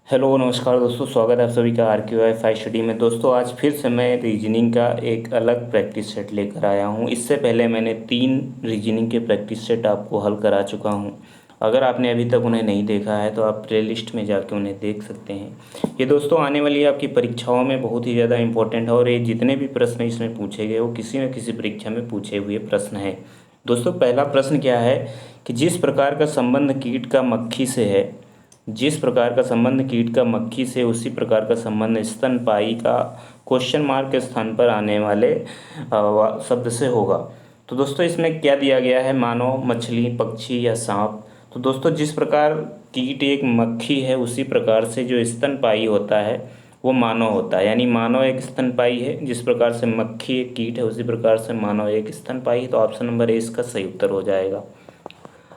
Hello नमस्कार दोस्तों, स्वागत है आप सभी का RQI स्टडी में। दोस्तों आज फिर से मैं रीजनिंग का एक अलग प्रैक्टिस सेट लेकर आया हूं। इससे पहले मैंने 3 रीजनिंग के प्रैक्टिस सेट आपको हल करा चुका हूं। अगर आपने अभी तक उन्हें नहीं देखा है तो आप प्लेलिस्ट में जाके उन्हें देख सकते हैं। ये दोस्तों आने वाली आपकी परीक्षाओं में बहुत ही ज़्यादा इंपॉर्टेंट है और ये जितने भी प्रश्न इसमें पूछे गए वो किसी न किसी परीक्षा में पूछे हुए प्रश्न हैं। दोस्तों पहला प्रश्न क्या है कि जिस प्रकार का संबंध कीट का मक्खी से है, जिस प्रकार का संबंध कीट का मक्खी से उसी प्रकार का संबंध स्तनपायी का क्वेश्चन मार्क के स्थान पर आने वाले शब्द से होगा। तो दोस्तों इसमें क्या दिया गया है, मानव, मछली, पक्षी या सांप। तो दोस्तों जिस प्रकार कीट एक मक्खी है उसी प्रकार से जो स्तनपायी होता है वो मानव होता है, यानी मानव एक स्तनपायी है। जिस प्रकार से मक्खी एक कीट है उसी प्रकार से मानव एक स्तनपायी है। तो ऑप्शन नंबर ए इसका सही उत्तर हो जाएगा।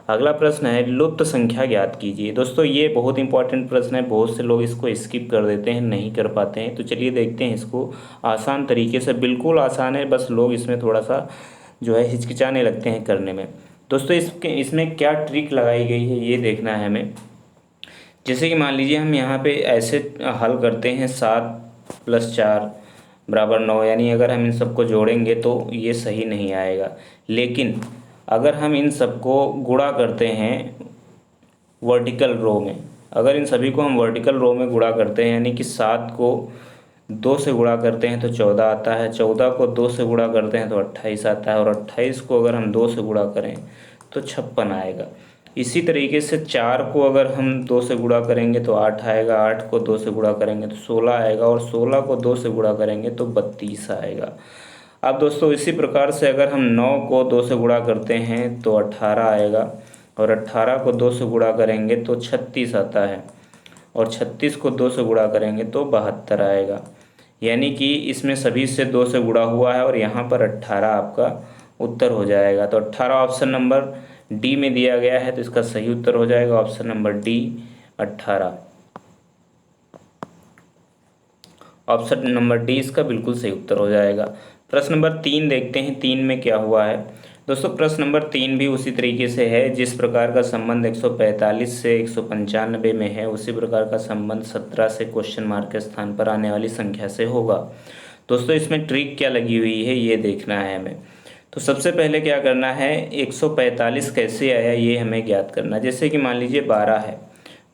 अगला प्रश्न है लुप्त संख्या ज्ञात कीजिए। दोस्तों ये बहुत इंपॉर्टेंट प्रश्न है, बहुत से लोग इसको स्किप कर देते हैं, नहीं कर पाते हैं। तो चलिए देखते हैं इसको आसान तरीके से। बिल्कुल आसान है, बस लोग इसमें थोड़ा सा जो है हिचकिचाने लगते हैं करने में। दोस्तों इसमें क्या ट्रिक लगाई गई है ये देखना है हमें। जैसे कि मान लीजिए हम यहाँ पे ऐसे हल करते हैं 7 + 4 = 9, यानी अगर हम इन सबको जोड़ेंगे तो ये सही नहीं आएगा। लेकिन अगर हम इन सबको गुणा करते हैं वर्टिकल रो में, अगर इन सभी को हम वर्टिकल रो में गुणा करते हैं, यानी कि 7 को 2 से गुणा करते हैं तो 14 आता है, 14 को 2 से गुणा करते हैं तो 28 आता है, और 28 को अगर हम 2 से गुणा करें तो 56 आएगा। इसी तरीके से 4 को अगर हम 2 से गुणा करेंगे तो 8 आएगा, 8 को 2 से गुणा करेंगे तो 16 आएगा, और 16 को 2 से गुणा करेंगे तो 32 आएगा। अब दोस्तों इसी प्रकार से अगर हम 9 को 2 से गुणा करते हैं तो 18 आएगा, और 18 को 2 से गुणा करेंगे तो 36 आता है, और 36 को 2 से गुणा करेंगे तो 72 आएगा। यानी कि इसमें सभी से 2 से गुणा हुआ है और यहाँ पर 18 आपका उत्तर हो जाएगा। तो 18 ऑप्शन नंबर डी में दिया गया है, तो इसका सही उत्तर हो जाएगा option number D 18। Option number D इसका बिल्कुल सही उत्तर हो जाएगा। प्रश्न नंबर 3 देखते हैं, 3 में क्या हुआ है। दोस्तों प्रश्न नंबर 3 भी उसी तरीके से है। जिस प्रकार का संबंध 145 से 195 में है उसी प्रकार का संबंध 17 से क्वेश्चन मार्क के स्थान पर आने वाली संख्या से होगा। दोस्तों इसमें ट्रिक क्या लगी हुई है ये देखना है हमें। तो सबसे पहले क्या करना है, 145 कैसे आया ये हमें ज्ञात करना। जैसे कि मान लीजिए 12 है,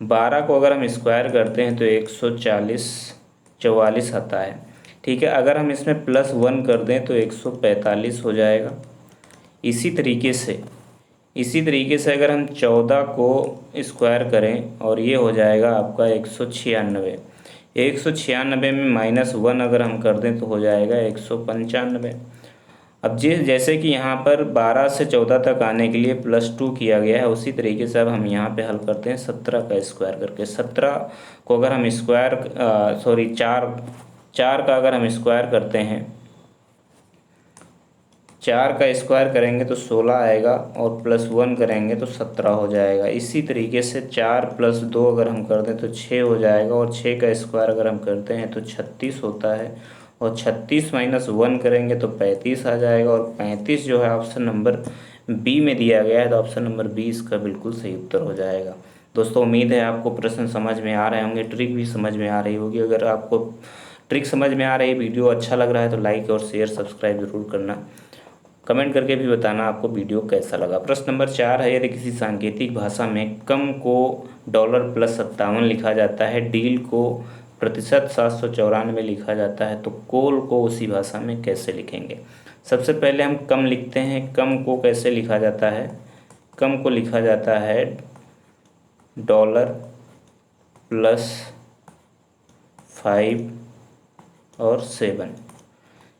12 को अगर हम स्क्वायर करते हैं तो 144 आता है। ठीक है, अगर हम इसमें +1 कर दें तो 145 हो जाएगा। इसी तरीके से अगर हम 14 को स्क्वायर करें और ये हो जाएगा आपका 196। 196 में -1 अगर हम कर दें तो हो जाएगा 195। अब जैसे कि यहाँ पर 12 से 14 तक आने के लिए +2 किया गया है, उसी तरीके से अब हम यहाँ पे हल करते हैं 17 का स्क्वायर करके। 17 को अगर हम स्क्वायर 4 का अगर हम स्क्वायर करते हैं, 4 का स्क्वायर करेंगे तो 16 आएगा, और +1 करेंगे तो 17 हो जाएगा। इसी तरीके से 4 + 2 अगर हम कर दें तो 6 हो जाएगा, और 6 का स्क्वायर अगर हम करते हैं तो 36 होता है, और 36 - 1 करेंगे तो 35 आ जाएगा, और 35 जो है ऑप्शन नंबर बी में दिया गया है। तो ऑप्शन नंबर बी इसका बिल्कुल सही उत्तर हो जाएगा। दोस्तों उम्मीद है आपको प्रश्न समझ में आ रहे होंगे, ट्रिक भी समझ में आ रही होगी। अगर आपको ट्रिक समझ में आ रही है, वीडियो अच्छा लग रहा है तो लाइक और शेयर सब्सक्राइब जरूर करना। कमेंट करके भी बताना आपको वीडियो कैसा लगा। प्रश्न नंबर 4 है, यदि किसी सांकेतिक भाषा में कम को $+57 लिखा जाता है, डील को प्रतिशत 794 लिखा जाता है, तो कोल को उसी भाषा में कैसे लिखेंगे। सबसे पहले हम कम लिखते हैं। कम को कैसे लिखा जाता है, कम को लिखा जाता है $+5 और 7।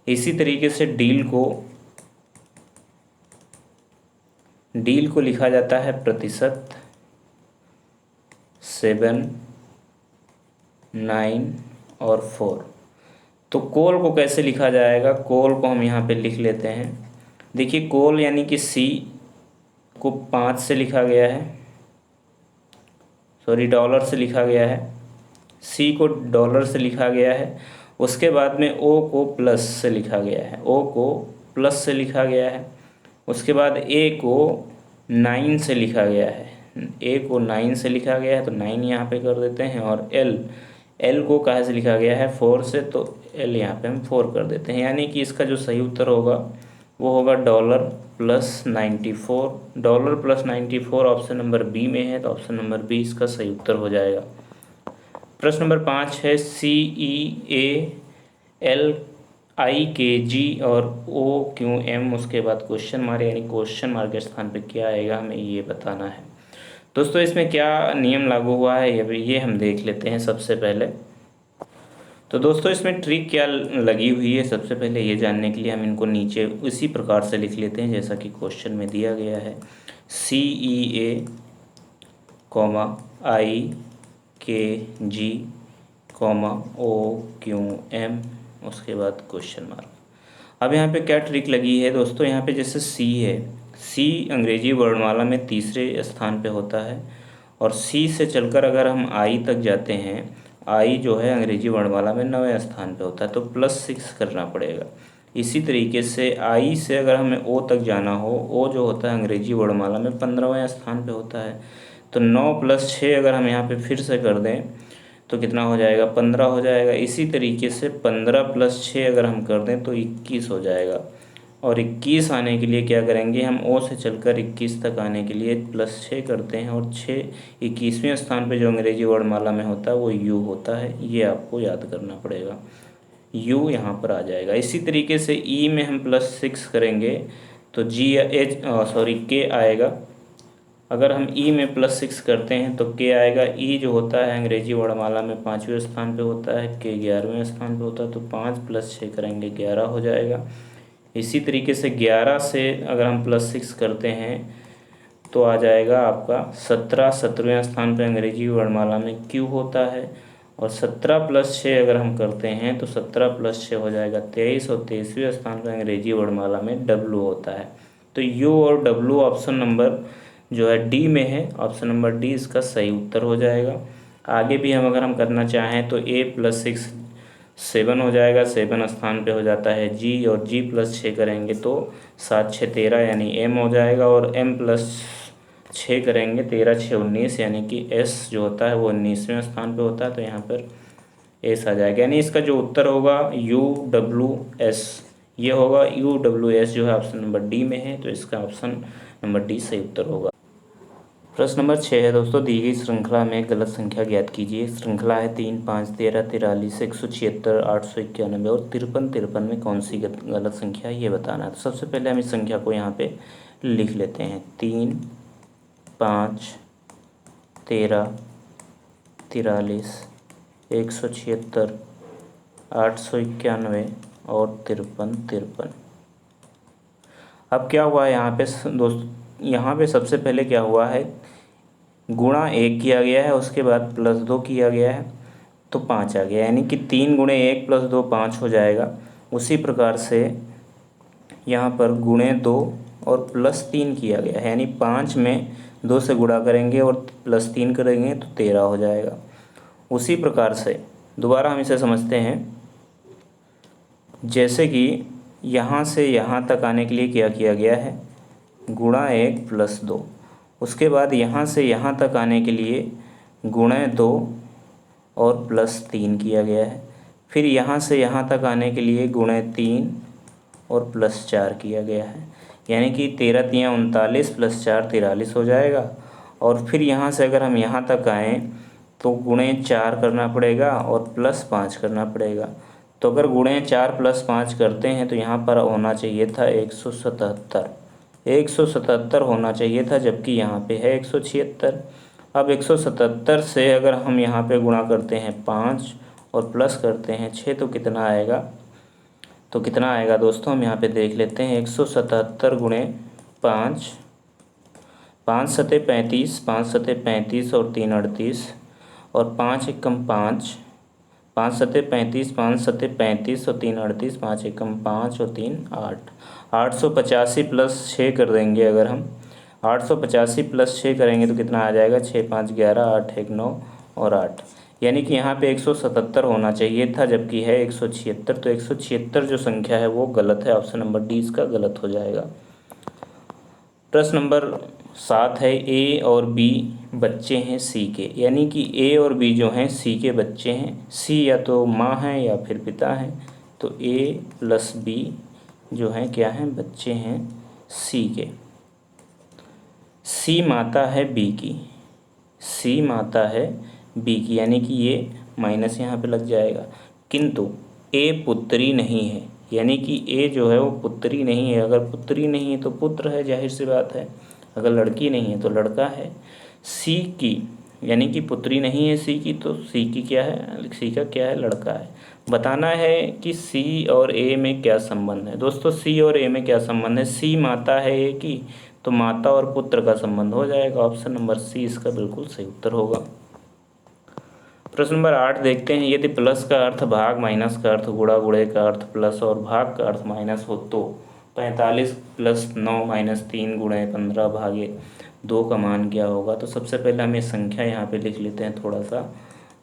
इसी तरीके से डील को लिखा जाता है प्रतिशत 7, 9 और 4। तो कोल को कैसे लिखा जाएगा, कोल को हम यहाँ पे लिख लेते हैं। देखिए कोल यानी कि सी को 5 से लिखा गया है, डॉलर से लिखा गया है, सी को डॉलर से लिखा गया है। उसके बाद में ओ को प्लस से लिखा गया है, ओ को प्लस से लिखा गया है। उसके बाद ए को 9 से लिखा गया है, ए को 9 से लिखा गया है तो 9 यहाँ पे कर देते हैं, और एल को कहाँ से लिखा गया है 4 से, तो एल यहाँ पे हम 4 कर देते हैं। यानी कि इसका जो सही उत्तर होगा वो होगा $+94। $+94 ऑप्शन नंबर बी में है, तो ऑप्शन नंबर बी इसका सही उत्तर हो जाएगा। प्रश्न नंबर 5 है CEALIKG और OQM, उसके बाद क्वेश्चन मार्क, यानी क्वेश्चन मार्क के स्थान पे क्या आएगा हमें ये बताना है। दोस्तों इसमें क्या नियम लागू हुआ है ये हम देख लेते हैं सबसे पहले। तो दोस्तों इसमें ट्रिक क्या लगी हुई है, सबसे पहले ये जानने के लिए हम इनको नीचे उसी प्रकार से लिख लेते हैं जैसा कि क्वेश्चन में दिया गया है। CEA, IKG, OQM, उसके बाद क्वेश्चन मार्क। अब यहाँ पे क्या ट्रिक लगी है दोस्तों, यहाँ पे जैसे सी है, सी अंग्रेजी वर्णमाला में तीसरे स्थान पे होता है, और सी से चलकर अगर हम आई तक जाते हैं, आई जो है अंग्रेजी वर्णमाला में 9वें स्थान पे होता है, तो +6 करना पड़ेगा। इसी तरीके से आई से अगर हमें ओ तक जाना हो, ओ जो होता है अंग्रेजी वर्णमाला में 15वें स्थान पे होता है, तो 9 + 6 अगर हम यहाँ पे फिर से कर दें तो कितना हो जाएगा, 15 हो जाएगा। इसी तरीके से 15 + 6 अगर हम कर दें तो 21 हो जाएगा, और 21 आने के लिए क्या करेंगे, हम ओ से चलकर 21 तक आने के लिए +6 करते हैं, और 6 21वें स्थान पे जो अंग्रेजी वर्णमाला में होता है वो यू होता है, ये आपको याद करना पड़ेगा, यू यहाँ पर आ जाएगा। इसी तरीके से ई में हम +6 करेंगे तो के आएगा। अगर हम ई में +6 करते हैं तो के आएगा। ई जो होता है अंग्रेजी वर्णमाला में 5वें स्थान पे होता है, के 11वें स्थान पे होता है, तो 5 + 6 करेंगे 11 हो जाएगा। इसी तरीके से 11 से अगर हम +6 करते हैं तो आ जाएगा आपका 17, 17वें स्थान पे अंग्रेजी वर्णमाला में क्यू होता है, और 17 + 6 अगर हम करते हैं तो 17 + 6 हो जाएगा 23, और 23वें स्थान पे अंग्रेजी वर्णमाला में डब्लू होता है। तो यू और डब्लू ऑप्शन नंबर जो है डी में है, ऑप्शन नंबर डी इसका सही उत्तर हो जाएगा। आगे भी अगर हम करना चाहें तो ए +6 7 हो जाएगा, 7 स्थान पे हो जाता है जी, और जी +6 करेंगे तो 7 6 13 यानी एम हो जाएगा, और एम +6 करेंगे 13 6 19 यानी कि एस जो होता है वो 19वें स्थान पे होता है, तो यहाँ पर एस आ जाएगा। यानी इसका जो उत्तर होगा UWS, ये होगा UWS जो है ऑप्शन नंबर डी में है, तो इसका ऑप्शन नंबर डी सही उत्तर होगा। प्रश्न नंबर 6 है दोस्तों, दी गई श्रृंखला में गलत संख्या ज्ञात कीजिए। श्रृंखला है 3 5 13 43 176 891 और 53 53 में कौन सी गलत संख्या है ये बताना है। तो सबसे पहले हम इस संख्या को यहाँ पे लिख लेते हैं। 3 5 13 43 176 891 और 53 53। अब क्या हुआ है यहाँ पे दोस्तों, यहाँ पे सबसे पहले क्या हुआ है, गुणा 1 किया गया है, उसके बाद +2 किया गया है तो 5 आ गया, यानी कि 3 × 1 + 2 5 हो जाएगा। उसी प्रकार से यहाँ पर गुणे 2 और +3 किया गया है, यानी 5 में 2 से गुणा करेंगे और +3 करेंगे तो 13 हो जाएगा। उसी प्रकार से दोबारा हम इसे समझते हैं, जैसे कि यहाँ से यहाँ तक आने के लिए क्या किया गया है, गुणा 1 + 2, उसके बाद यहाँ से यहाँ तक आने के लिए गुणे 2 और +3 किया गया है, फिर यहाँ से यहाँ तक आने के लिए गुणे 3 और +4 किया गया है, यानी कि 13 × 39 + 4 43 हो जाएगा। और फिर यहाँ से अगर हम यहाँ तक आएँ तो गुणे 4 करना पड़ेगा और +5 करना पड़ेगा। तो अगर गुणे 4 + 5 करते हैं तो यहाँ पर होना चाहिए था 177 होना चाहिए था, जबकि यहाँ पे है 176। अब 177 से अगर हम यहाँ पे गुणा करते हैं 5 और प्लस करते हैं 6 तो कितना आएगा, दोस्तों हम यहाँ पे देख लेते हैं। 177 × 5, 5 7 35, 5 7 35 और 3 38, और 5 एकम 5, 5 7 35, 5 7 35 और 3 38, 5 एकम 5 और 3 8, 885 + 6 कर देंगे। अगर हम 885 + 6 करेंगे तो कितना आ जाएगा, 6 5 11, 8 1 9 और 8, यानी कि यहाँ पे 177 होना चाहिए था, जबकि है 176। तो 176 जो संख्या है वो गलत है, ऑप्शन नंबर डी इसका गलत हो जाएगा। प्रश्न नंबर 7 है, ए और बी बच्चे हैं सी के, यानी कि ए और बी जो हैं सी के बच्चे हैं। सी या तो माँ है या फिर पिता है, तो ए प्लस बी जो हैं क्या हैं, बच्चे हैं सी के। सी माता है बी की, सी माता है बी की, यानी कि ये माइनस यहाँ पे लग जाएगा। किंतु ए पुत्री नहीं है, यानी कि ए जो है वो पुत्री नहीं है। अगर पुत्री नहीं है तो पुत्र है, जाहिर सी बात है। अगर लड़की नहीं है तो लड़का है। सी की यानी कि पुत्री नहीं है सी की, तो सी की क्या है, सी का क्या है, लड़का है। बताना है कि सी और ए में क्या संबंध है। दोस्तों सी और ए में क्या संबंध है, सी माता है ए की, तो माता और पुत्र का संबंध हो जाएगा। ऑप्शन नंबर सी इसका बिल्कुल सही उत्तर होगा। प्रश्न नंबर 8 देखते हैं, यदि प्लस का अर्थ भाग, माइनस का अर्थ गुणा, गुणे का अर्थ प्लस और भाग का अर्थ माइनस हो तो 45 प्लस 9 माइनस 3 गुणे 15 भागे 2 का मान क्या होगा। तो सबसे पहले हम ये संख्या यहाँ पे लिख लेते हैं थोड़ा सा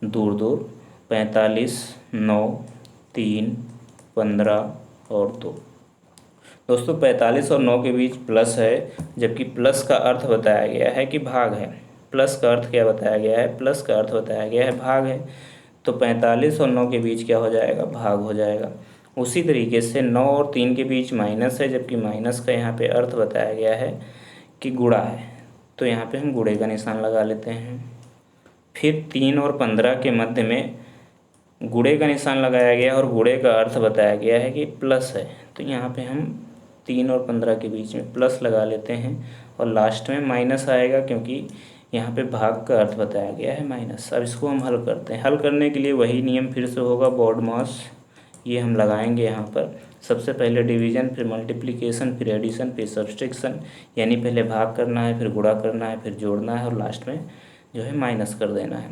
दूर दूर। 45, 9, 3, 15 और 2। दोस्तों 45 और 9 के बीच प्लस है, जबकि प्लस का अर्थ बताया गया है कि भाग है। प्लस का अर्थ क्या बताया गया है, प्लस का अर्थ बताया गया है भाग है। तो 45 और 9 के बीच क्या हो जाएगा, भाग हो जाएगा। उसी तरीके से 9 और 3 के बीच माइनस है, जबकि माइनस का यहाँ पे अर्थ बताया गया है कि गुणा है, तो यहाँ पे हम गुणे का निशान लगा लेते हैं। फिर 3 और 15 के मध्य में गुणे का निशान लगाया गया और गुणे का अर्थ बताया गया है कि प्लस है, तो यहाँ पे हम 3 और 15 के बीच में प्लस लगा लेते हैं और लास्ट में माइनस आएगा, क्योंकि यहाँ पे भाग का अर्थ बताया गया है माइनस। अब इसको हम हल करते हैं। हल करने के लिए वही नियम फिर से होगा, बॉड मास ये हम लगाएंगे यहाँ पर। सबसे पहले डिवीज़न, फिर मल्टीप्लिकेशन, फिर एडिशन, फिर सब्सट्रैक्शन, यानी पहले भाग करना है, फिर गुणा करना है, फिर जोड़ना है और लास्ट में जो है माइनस कर देना है।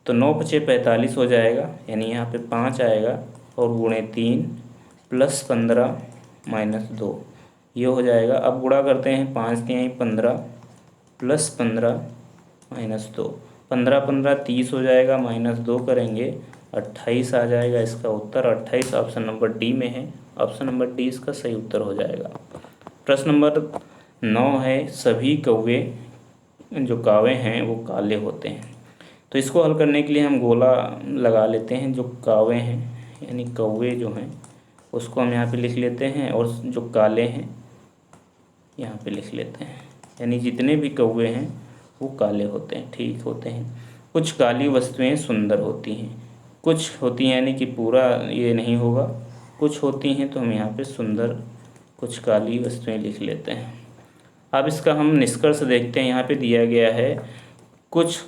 तो 9 × 5 = 45 हो जाएगा, यानी यहाँ पे 5 आएगा और गुणे 3 प्लस 15 माइनस 2 ये हो जाएगा। अब गुणा करते हैं, 5 × 3 = 15 प्लस 15 माइनस 2, 15 15 30 हो जाएगा, माइनस 2 करेंगे 28 आ जाएगा। इसका उत्तर 28 ऑप्शन नंबर डी में है। ऑप्शन नंबर डी इसका सही उत्तर हो जाएगा। प्रश्न नंबर 9 है, सभी कौवे जो कावे हैं वो काले होते हैं। तो इसको हल करने के लिए हम गोला लगा लेते हैं। जो कावे हैं यानी कौवे जो हैं उसको हम यहाँ पे लिख लेते हैं, और जो काले हैं यहाँ पे लिख लेते हैं, यानी जितने भी कौवे हैं वो काले होते हैं, ठीक होते हैं। कुछ काली वस्तुएं सुंदर होती हैं, कुछ होती हैं यानी कि पूरा ये नहीं होगा, कुछ होती हैं, तो हम यहाँ पे सुंदर कुछ काली वस्तुएं लिख लेते हैं। अब इसका हम निष्कर्ष देखते हैं। यहाँ पे दिया गया है कुछ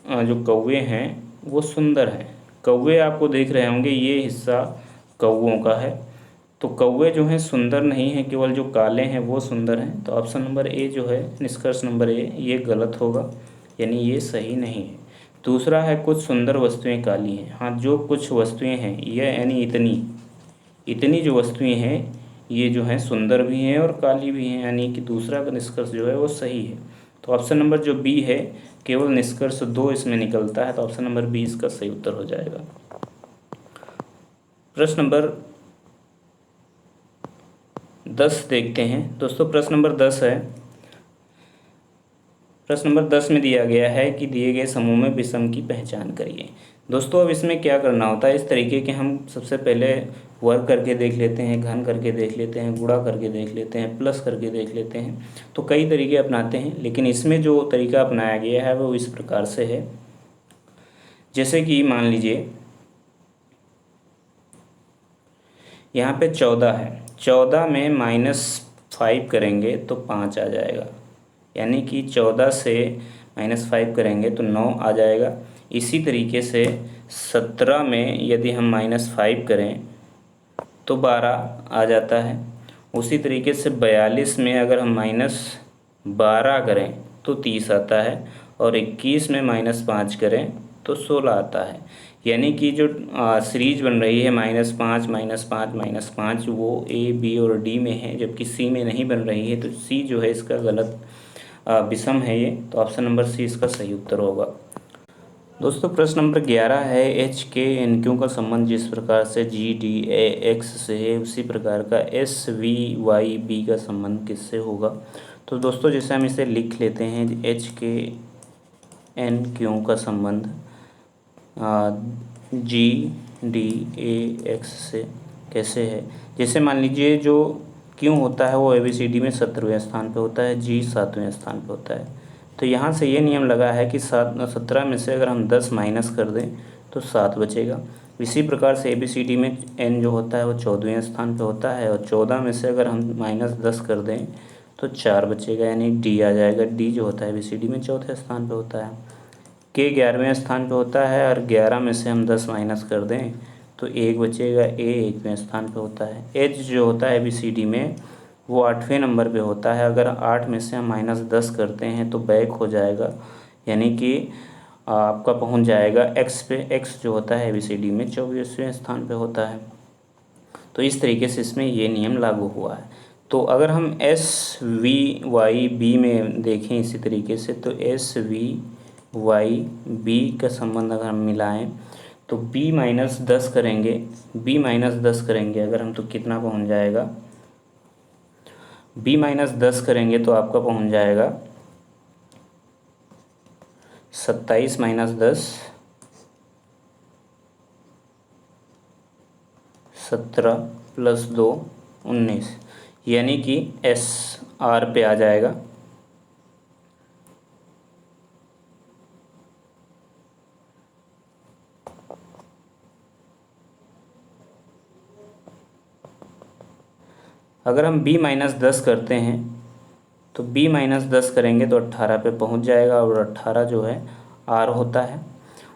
जो कौवे हैं वो सुंदर हैं। कौवे आपको देख रहे होंगे, ये हिस्सा कौवों का है, तो कौवे जो हैं सुंदर नहीं हैं, केवल जो काले हैं वो सुंदर हैं। तो ऑप्शन नंबर ए जो है, निष्कर्ष नंबर ए, ये गलत होगा, यानी ये सही नहीं है। दूसरा है कुछ सुंदर वस्तुएं काली हैं। हाँ, जो कुछ वस्तुएं हैं ये यानी इतनी जो वस्तुएं हैं ये जो हैं सुंदर भी हैं और काली भी हैं, यानी कि दूसरा का निष्कर्ष जो है वो सही है। तो ऑप्शन नंबर जो बी है, केवल निष्कर्ष 2 इसमें निकलता है, तो ऑप्शन नंबर बी इसका सही उत्तर हो जाएगा। प्रश्न नंबर 10 देखते हैं। दोस्तों प्रश्न नंबर 10 है। प्रश्न नंबर 10 में दिया गया है कि दिए गए समूह में विषम की पहचान करिए। दोस्तों अब इसमें क्या करना होता है, इस तरीके के हम सबसे पहले वर्ग करके देख लेते हैं, घन करके देख लेते हैं, गुणा करके देख लेते हैं, प्लस करके देख लेते हैं, तो कई तरीके अपनाते हैं। लेकिन इसमें जो तरीका अपनाया गया है वो इस प्रकार से है। जैसे कि मान लीजिए यहाँ पे 14 है, 14 में -5 करेंगे तो 5 आ जाएगा, यानी कि 14 से -5 करेंगे तो 9 आ जाएगा। इसी तरीके से 17 में यदि हम -5 करें तो 12 आ जाता है। उसी तरीके से 42 में अगर हम -12 करें तो 30 आता है, और 21 में -5 करें तो 16 आता है। यानी कि जो सीरीज बन रही है -5 -5 -5 वो ए, बी और डी में है, जबकि सी में नहीं बन रही है। तो सी जो है इसका गलत विषम है ये, तो ऑप्शन नंबर सी इसका सही उत्तर होगा। दोस्तों प्रश्न नंबर 11 है, एच के एन क्यू का संबंध जिस प्रकार से जी डी ए एक्स से है, उसी प्रकार का एस वी वाई बी का संबंध किससे होगा। तो दोस्तों जैसे हम इसे लिख लेते हैं, एच के एन क्यू का संबंध जी डी ए एक्स से कैसे है। जैसे मान लीजिए जो क्यू होता है वो ABCD में 17वें स्थान पे होता है, जी 7वें स्थान पे होता है। तो यहाँ से ये नियम लगा है कि 17 में से अगर हम 10 माइनस कर दें तो 7 बचेगा। इसी प्रकार से ABCD में एन जो होता है वो 14वें स्थान पे होता है, और 14 में से अगर हम -10 कर दें तो 4 बचेगा, यानी डी आ जाएगा। डी जो होता है ABCD में चौथे स्थान पे होता है। के 11वें स्थान पे होता है, और 11 में से हम 10 माइनस कर दें तो 1 बचेगा। ए 1वें स्थान पे होता है। एच जो होता है ABCD में वो 8वें नंबर पे होता है। अगर 8 में से हम -10 करते हैं तो बैक हो जाएगा, यानी कि आपका पहुंच जाएगा एक्स पे। एक्स जो होता है ABCD में 24वें स्थान पे होता है। तो इस तरीके से इसमें ये नियम लागू हुआ है। तो अगर हम SVYB में देखें इसी तरीके से, तो SVYB का संबंध अगर हम मिलाएं तो B-10 करेंगे, B-10 करेंगे अगर हम, तो कितना पहुंच जाएगा। B-10 करेंगे तो आपका पहुंच जाएगा 27 - 10 17 + 2 19, यानी कि SR पे आ जाएगा। अगर हम B-10 करते हैं तो B-10 करेंगे तो 18 पे पहुंच जाएगा, और 18 जो है R होता है।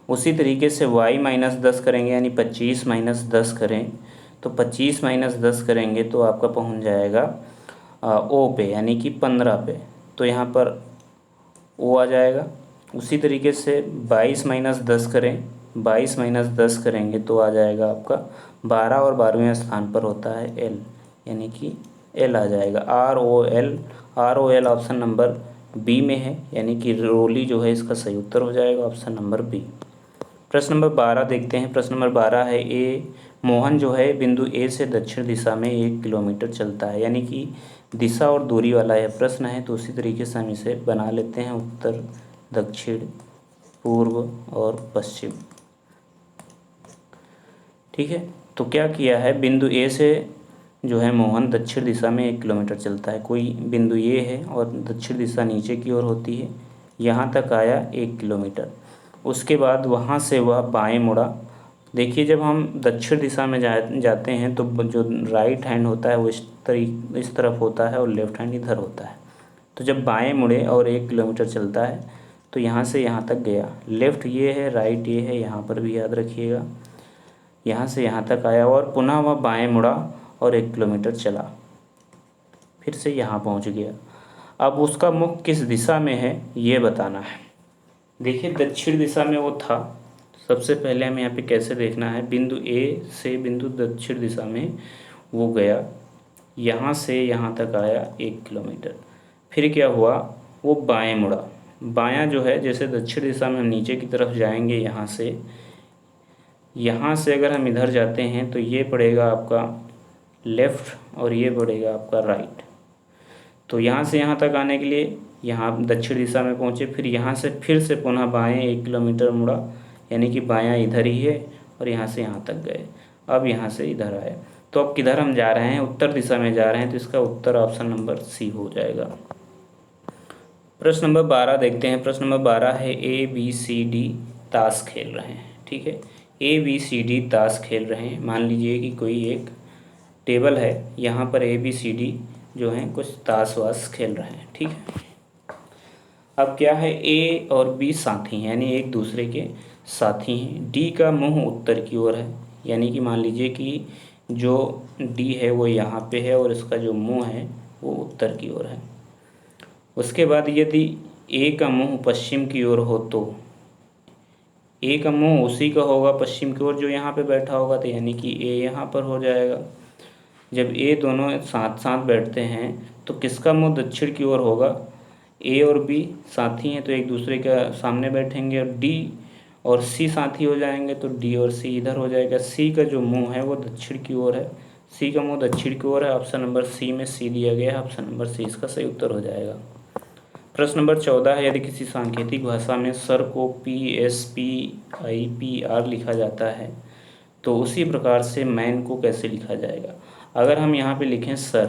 उसी तरीके से Y-10 करेंगे, यानी 25 - 10 करें तो 25 - 10 करेंगे तो आपका पहुंच जाएगा O पे, यानी कि 15 पे। तो यहाँ पर O आ जाएगा। उसी तरीके से 22 - 10 करें, 22 - 10 करेंगे तो आ जाएगा आपका 12, और 12वें स्थान पर होता है L, यानी कि L आ जाएगा। ROL ऑप्शन नंबर बी में है, यानी कि रोली जो है इसका सही उत्तर हो जाएगा ऑप्शन नंबर बी। प्रश्न नंबर 12 देखते हैं। प्रश्न नंबर 12 है, मोहन जो है बिंदु ए से दक्षिण दिशा में 1 किलोमीटर चलता है, यानी कि दिशा और दूरी वाला यह प्रश्न है। तो उसी तरीके से हम इसे बना लेते हैं, उत्तर, दक्षिण, पूर्व और पश्चिम। ठीक है, तो क्या किया है, बिंदु ए से जो है मोहन दक्षिण दिशा में 1 किलोमीटर चलता है। कोई बिंदु ये है और दक्षिण दिशा नीचे की ओर होती है, यहाँ तक आया 1 किलोमीटर। उसके बाद वहाँ से वह बाएं मुड़ा। देखिए जब हम दक्षिण दिशा में जाते हैं तो जो राइट हैंड होता है वो इस तरफ होता है, और लेफ्ट हैंड इधर होता है। तो जब बाएं मुड़े और 1 किलोमीटर चलता है तो यहाँ से यहाँ तक गया। लेफ़्ट ये है, राइट ये है, यहाँ पर भी याद रखिएगा। यहाँ से यहाँ तक आया और पुनः वह बाएं मुड़ा और 1 किलोमीटर चला, फिर से यहाँ पहुँच गया। अब उसका मुख किस दिशा में है ये बताना है। देखिए दक्षिण दिशा में वो था। सबसे पहले हमें यहाँ पे कैसे देखना है, बिंदु ए से बिंदु दक्षिण दिशा में वो गया, यहाँ से यहाँ तक आया 1 किलोमीटर। फिर क्या हुआ, वो बाएं मुड़ा। बायां जो है, जैसे दक्षिण दिशा में हम नीचे की तरफ जाएंगे, यहाँ से अगर हम इधर जाते हैं तो ये पड़ेगा आपका लेफ़्ट और ये पड़ेगा आपका राइट। तो यहाँ से यहाँ तक आने के लिए यहाँ दक्षिण दिशा में पहुँचे, फिर यहाँ से फिर से पुनः बाएं 1 किलोमीटर मुड़ा, यानी कि बायां इधर ही है, और यहाँ से यहाँ तक गए। अब यहाँ से इधर आए, तो अब किधर हम जा रहे हैं, उत्तर दिशा में जा रहे हैं। तो इसका उत्तर ऑप्शन नंबर सी हो जाएगा। प्रश्न नंबर 12 देखते हैं। प्रश्न नंबर 12 है, ABCD ताश खेल रहे हैं। ठीक है, ABCD ताश खेल रहे हैं। मान लीजिए कि कोई एक टेबल है, यहाँ पर ABCD जो हैं कुछ ताश वाश खेल रहे हैं। ठीक है, अब क्या है, A और B साथी हैं, यानी एक दूसरे के साथी हैं। D का मुंह उत्तर की ओर है, यानी कि मान लीजिए कि जो D है वो यहाँ पे है और इसका जो मुंह है वो उत्तर की ओर है। उसके बाद यदि A का मुंह पश्चिम की ओर हो तो A का मुंह उसी का होगा पश्चिम की ओर जो यहाँ पे बैठा होगा, तो यानी कि A यहाँ पर हो जाएगा। जब A दोनों साथ साथ बैठते हैं तो किसका मुंह दक्षिण की ओर होगा, A और B साथी हैं तो एक दूसरे के सामने बैठेंगे, और D और C साथी हो जाएंगे तो D और C इधर हो जाएगा। C का जो मुंह है वो दक्षिण की ओर है, सी का मुंह दक्षिण की ओर है। ऑप्शन नंबर सी में सी दिया गया है। ऑप्शन नंबर सी इसका सही उत्तर हो जाएगा। प्रश्न नंबर 14 है, यदि किसी सांकेतिक भाषा में सर को PSPIPR लिखा जाता है तो उसी प्रकार से मैन को कैसे लिखा जाएगा। अगर हम यहाँ पे लिखें सर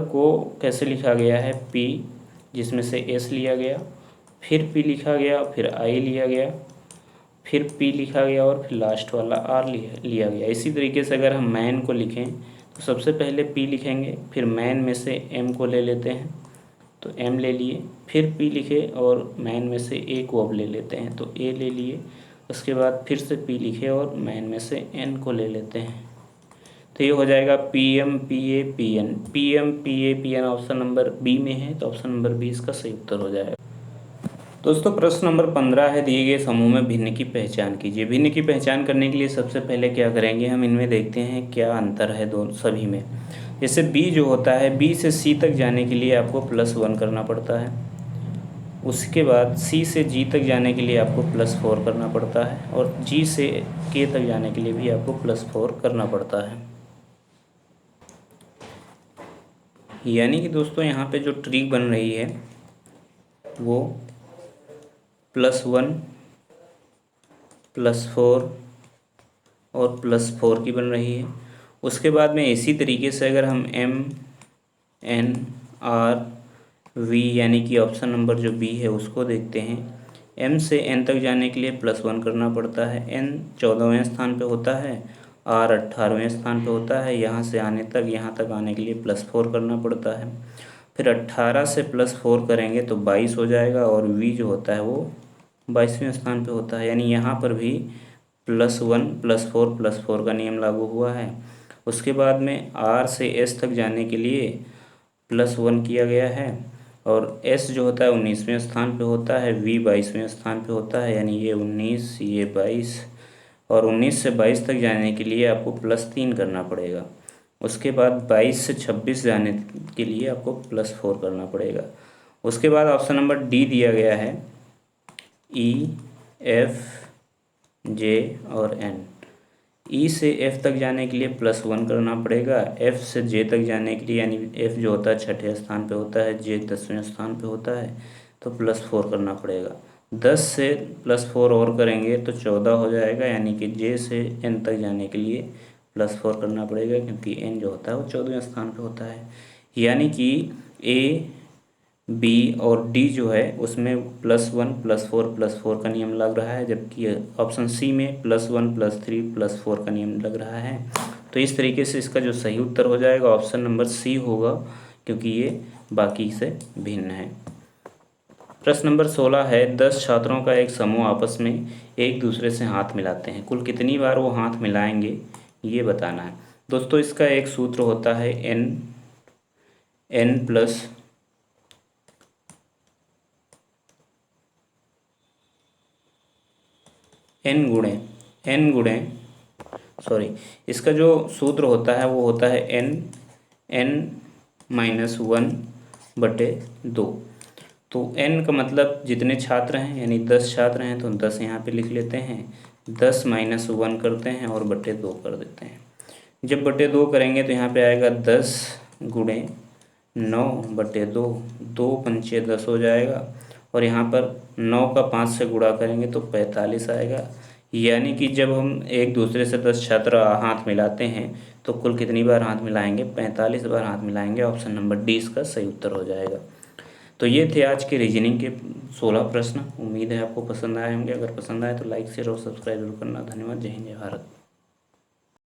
को कैसे लिखा गया है, P जिसमें से S लिया गया, फिर P लिखा गया, फिर I लिया गया, फिर P लिखा गया और फिर लास्ट वाला R लिया गया। इसी तरीके से अगर हम मैन को लिखें तो सबसे पहले P लिखेंगे, फिर मैन में से M को ले लेते हैं तो M ले लिए, फिर P लिखे और मैन में से A को अब ले लेते हैं तो A ले लिए, उसके बाद फिर से P लिखे और मैन में से N को ले लेते हैं तो ये हो जाएगा PMPAPN ऑप्शन नंबर बी में है तो ऑप्शन नंबर बी इसका सही उत्तर हो जाएगा। दोस्तों प्रश्न नंबर 15 है, दिए गए समूह में भिन्न की पहचान कीजिए। भिन्न की पहचान करने के लिए सबसे पहले क्या करेंगे, हम इनमें देखते हैं क्या अंतर है दोनों सभी में। जैसे बी जो होता है, बी से सी तक जाने के लिए आपको +1 करना पड़ता है। उसके बाद सी से जी तक जाने के लिए आपको +4 करना पड़ता है और जी से के तक जाने के लिए भी आपको +4 करना पड़ता है। यानी कि दोस्तों यहाँ पे जो ट्रिक बन रही है वो +1 +4 और +4 की बन रही है। उसके बाद में इसी तरीके से अगर हम MNRV यानी कि ऑप्शन नंबर जो बी है उसको देखते हैं, M से N तक जाने के लिए +1 करना पड़ता है। N 14वें स्थान पे होता है, R 18वें स्थान पे होता है। यहाँ से आने तक, यहाँ तक आने के लिए +4 करना पड़ता है। फिर 18 से +4 करेंगे तो 22 हो जाएगा और V जो होता है वो 22वें स्थान पे होता है। यानी यहाँ पर भी +1 +4 का नियम लागू हुआ है। उसके बाद में R से S तक जाने के लिए +1 किया गया है और S जो होता है 19वें स्थान पे होता है, V 22वें स्थान पे होता है। यानी ये 19, ये 22 और 19 से 22 तक जाने के लिए आपको +3 करना पड़ेगा। उसके बाद 22 से 26 जाने के लिए आपको +4 करना पड़ेगा। उसके बाद ऑप्शन नंबर डी दिया गया है, E, F, J और N। E से F तक जाने के लिए +1 करना पड़ेगा। F से J तक जाने के लिए, यानी F जो होता है 6ठे स्थान पे होता है, J 10वें स्थान पे होता है तो +4 करना पड़ेगा। 10 से +4 और करेंगे तो 14 हो जाएगा। यानी कि J से N तक जाने के लिए +4 करना पड़ेगा क्योंकि N जो होता है वो 14वें स्थान पे होता है। यानी कि A, B और D जो है उसमें +1 +4 का नियम लग रहा है, जबकि ऑप्शन सी में +1 +3 +4 का नियम लग रहा है। तो इस तरीके से इसका जो सही उत्तर हो जाएगा ऑप्शन नंबर सी होगा, क्योंकि ये बाकी से भिन्न है। प्रश्न नंबर 16 है, 10 छात्रों का एक समूह आपस में एक दूसरे से हाथ मिलाते हैं, कुल कितनी बार वो हाथ मिलाएंगे ये बताना है। दोस्तों इसका एक सूत्र होता है इसका जो सूत्र होता है वो होता है n-1/2। तो n का मतलब जितने छात्र हैं, यानी 10 छात्र हैं तो 10 यहाँ पे लिख लेते हैं, 10 - 1 करते हैं और /2 कर देते हैं। जब /2 करेंगे तो यहाँ पे आएगा 10 × 9/2, 2 पंचे 10 हो जाएगा और यहाँ पर 9 का 5 से गुणा करेंगे तो 45 आएगा। यानी कि जब हम एक दूसरे से 10 छात्र हाथ मिलाते हैं तो कुल कितनी बार हाथ मिलाएंगे, 45 बार हाथ मिलाएंगे। ऑप्शन नंबर डी इसका सही उत्तर हो जाएगा। तो ये थे आज के रीजनिंग के 16 प्रश्न। उम्मीद है आपको पसंद आए होंगे। अगर पसंद आए तो लाइक शेयर और सब्सक्राइब जरूर करना। धन्यवाद। जय हिंद, जय भारत।